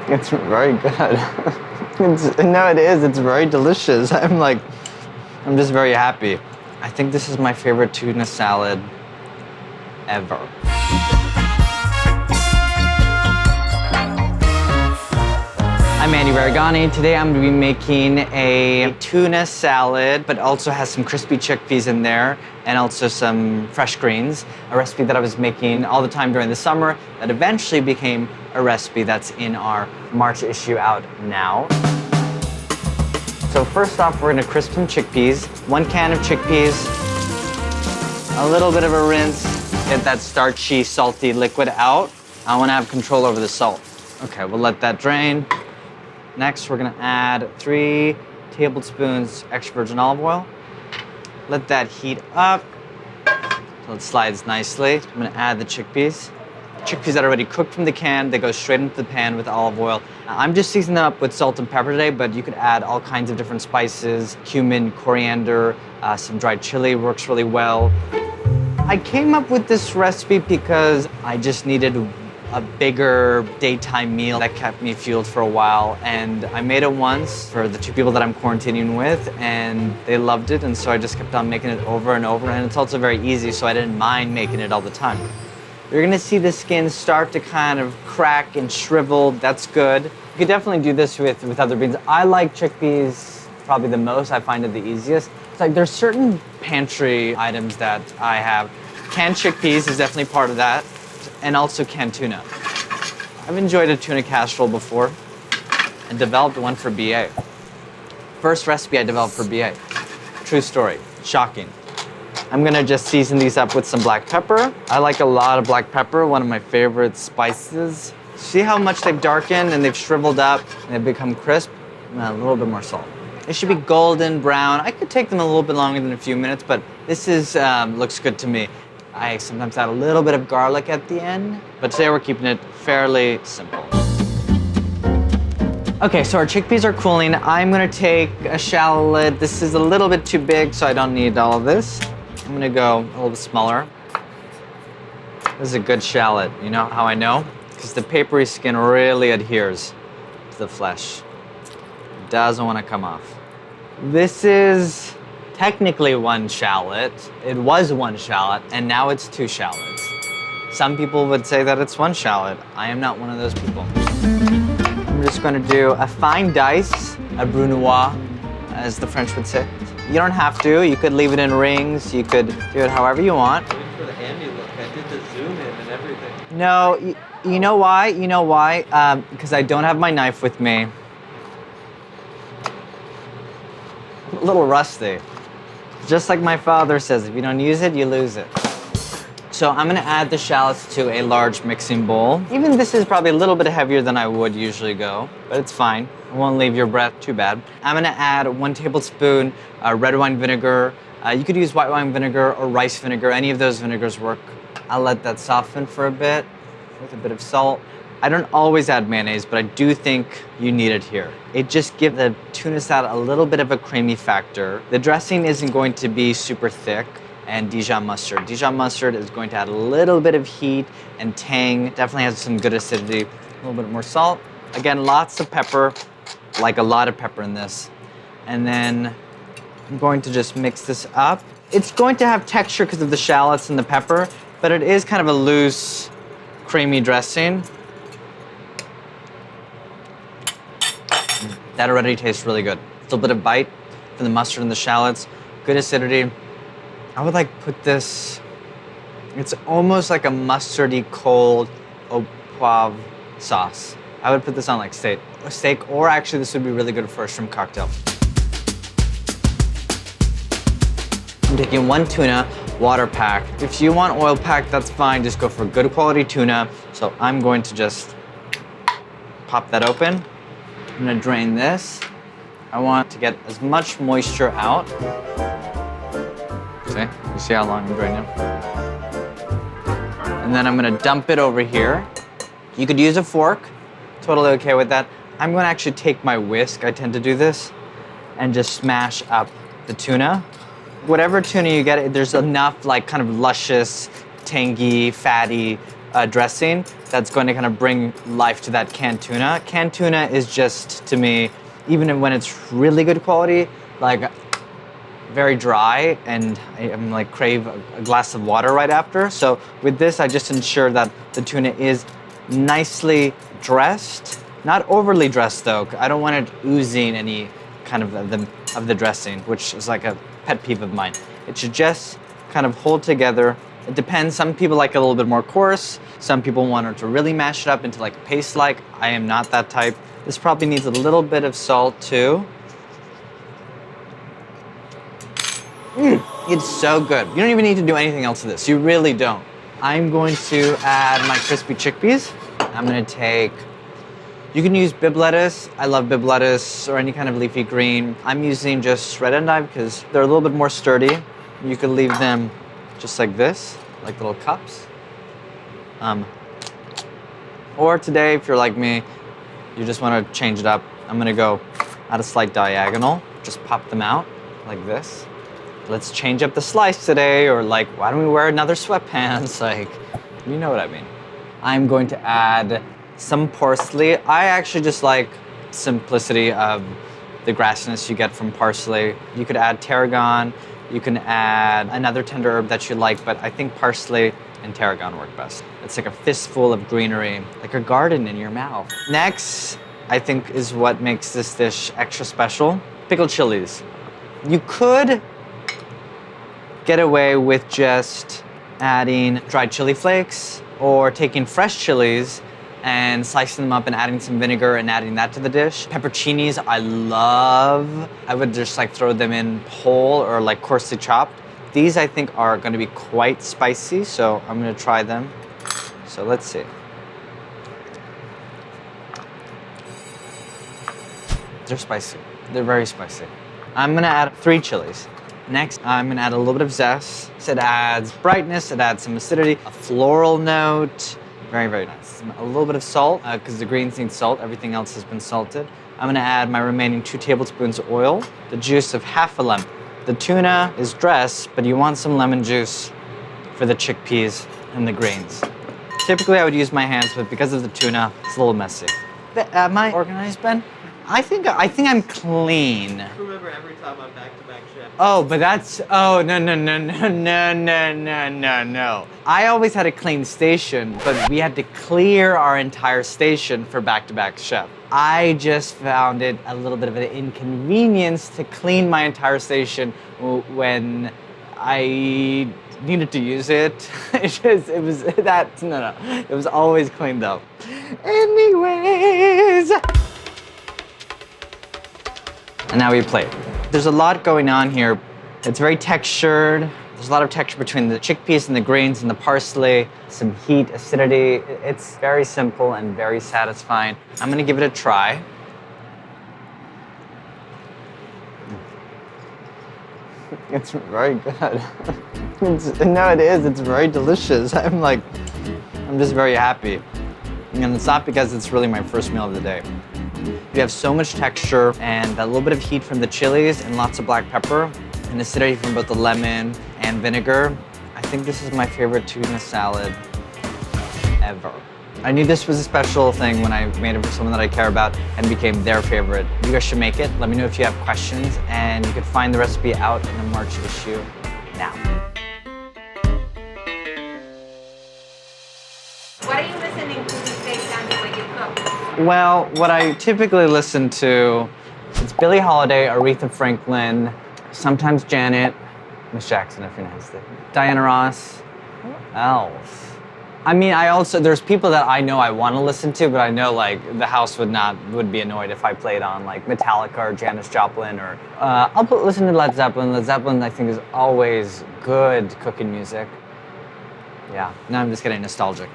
It's very good. No, it is. It's very delicious. I'm just very happy. I think this is my favorite tuna salad ever. I'm Andy Baraghani. Today I'm going to be making a tuna salad, but also has some crispy chickpeas in there and also some fresh greens. A recipe that I was making all the time during the summer that eventually became a recipe that's in our March issue out now. So first off, we're going to crisp some chickpeas. 1 can of chickpeas, a little bit of a rinse, get that starchy, salty liquid out. I want to have control over the salt. Okay, we'll let that drain. Next, we're gonna add 3 tablespoons extra virgin olive oil. Let that heat up so it slides nicely. I'm gonna add the chickpeas. Chickpeas that are already cooked from the can, they go straight into the pan with olive oil. I'm just seasoning them up with salt and pepper today, but you could add all kinds of different spices, cumin, coriander, some dried chili works really well. I came up with this recipe because I just needed a bigger daytime meal that kept me fueled for a while, and I made it once for the 2 people that I'm quarantining with, and they loved it, and so I just kept on making it over and over, and it's also very easy, so I didn't mind making it all the time. You're gonna see the skin start to kind of crack and shrivel. That's good. You could definitely do this with other beans. I like chickpeas probably the most. I find it the easiest. It's like there's certain pantry items that I have. Canned chickpeas is definitely part of that, and also canned tuna. I've enjoyed a tuna casserole before and developed one for BA. First recipe I developed for BA. True story, shocking. I'm gonna just season these up with some black pepper. I like a lot of black pepper, one of my favorite spices. See how much they've darkened and they've shriveled up and they've become crisp? A little bit more salt. They should be golden brown. I could take them a little bit longer than a few minutes, but this is looks good to me. I sometimes add a little bit of garlic at the end, but today we're keeping it fairly simple. Okay, so our chickpeas are cooling. I'm gonna take a shallot. This is a little bit too big, so I don't need all of this. I'm gonna go a little bit smaller. This is a good shallot. You know how I know? Because the papery skin really adheres to the flesh. It doesn't wanna come off. This is technically 1 shallot. It was 1 shallot, and now it's 2 shallots. Some people would say that it's 1 shallot. I am not one of those people. I'm just gonna do a fine dice, a brunoise, as the French would say. You don't have to. You could leave it in rings. You could do it however you want. Even for the Andy look, I did the zoom in and everything. No, you know why? You know why? Because I don't have my knife with me. A little rusty. Just like my father says, if you don't use it, you lose it. So I'm gonna add the shallots to a large mixing bowl. Even this is probably a little bit heavier than I would usually go, but it's fine. It won't leave your breath too bad. I'm gonna add 1 tablespoon red wine vinegar. You could use white wine vinegar or rice vinegar. Any of those vinegars work. I'll let that soften for a bit with a bit of salt. I don't always add mayonnaise, but I do think you need it here. It just gives the tuna salad a little bit of a creamy factor. The dressing isn't going to be super thick, and Dijon mustard. Dijon mustard is going to add a little bit of heat and tang. Definitely has some good acidity. A little bit more salt. Again, lots of pepper, like a lot of pepper in this. And then I'm going to just mix this up. It's going to have texture because of the shallots and the pepper, but it is kind of a loose, creamy dressing. That already tastes really good. Still a bit of bite from the mustard and the shallots. Good acidity. I would put this, it's almost like a mustardy cold au poivre sauce. I would put this on steak, or actually this would be really good for a shrimp cocktail. I'm taking 1 tuna, water pack. If you want oil pack, that's fine. Just go for good quality tuna. So I'm going to just pop that open. I'm gonna drain this. I want to get as much moisture out. See? You see how long I'm draining? And then I'm gonna dump it over here. You could use a fork. Totally okay with that. I'm gonna actually take my whisk, I tend to do this, and just smash up the tuna. Whatever tuna you get, there's enough kind of luscious, tangy, fatty dressing that's going to kind of bring life to that canned tuna. Canned tuna is just, to me, even when it's really good quality, like very dry, and I'm like crave a glass of water right after. So with this, I just ensure that the tuna is nicely dressed, not overly dressed though. I don't want it oozing any kind of the dressing, which is like a pet peeve of mine. It should just kind of hold together. It depends. Some people like it a little bit more coarse. Some people want it to really mash it up into like paste-like. I am not that type. This probably needs a little bit of salt too. It's so good. You don't even need to do anything else to this. You really don't. I'm going to add my crispy chickpeas. I'm gonna take, you can use Bib lettuce. I love Bib lettuce or any kind of leafy green. I'm using just red endive because they're a little bit more sturdy. You could leave them just like this, like little cups. Or today, if you're like me, you just wanna change it up. I'm gonna go at a slight diagonal, just pop them out like this. Let's change up the slice today, or like, why don't we wear another sweatpants? Like, you know what I mean. I'm going to add some parsley. I actually just like simplicity of the grassiness you get from parsley. You could add tarragon. You can add another tender herb that you like, but I think parsley and tarragon work best. It's like a fistful of greenery, like a garden in your mouth. Next, I think is what makes this dish extra special, pickled chilies. You could get away with just adding dried chili flakes or taking fresh chilies and slicing them up and adding some vinegar and adding that to the dish. Pepperoncinis, I love. I would just like throw them in whole or like coarsely chopped. These I think are gonna be quite spicy, so I'm gonna try them. So let's see. They're spicy. They're very spicy. I'm gonna add 3 chilies. Next, I'm gonna add a little bit of zest. It adds brightness, it adds some acidity, a floral note. Very, very nice. A little bit of salt, because the greens need salt. Everything else has been salted. I'm gonna add my remaining 2 tablespoons of oil, the juice of half a lemon. The tuna is dressed, but you want some lemon juice for the chickpeas and the greens. Typically, I would use my hands, but because of the tuna, it's a little messy. Am I organized, Ben? I think I'm clean. Remember, every time I'm back-to-back chef. Oh, but that's, oh, no. I always had a clean station, but we had to clear our entire station for back-to-back chef. I just found it a little bit of an inconvenience to clean my entire station when I needed to use it. It was always cleaned up. Anyways. And now we plate. There's a lot going on here. It's very textured. There's a lot of texture between the chickpeas and the greens and the parsley, some heat, acidity. It's very simple and very satisfying. I'm gonna give it a try. It's very good. No, it is, it's very delicious. I'm just very happy. And it's not because it's really my first meal of the day. You have so much texture and a little bit of heat from the chilies and lots of black pepper and acidity from both the lemon and vinegar. I think this is my favorite tuna salad ever. I knew this was a special thing when I made it for someone that I care about and became their favorite. You guys should make it. Let me know if you have questions, and you can find the recipe out in the March issue now. What are you listening to these days, Andy, when you cook? Well, what I typically listen to, it's Billie Holiday, Aretha Franklin, sometimes Janet, Miss Jackson if you're nasty, Diana Ross, who else? I mean, there's people that I know I want to listen to, but I know like the house would be annoyed if I played on like Metallica or Janis Joplin or, listen to Led Zeppelin. Led Zeppelin I think is always good cooking music. Yeah, now I'm just getting nostalgic.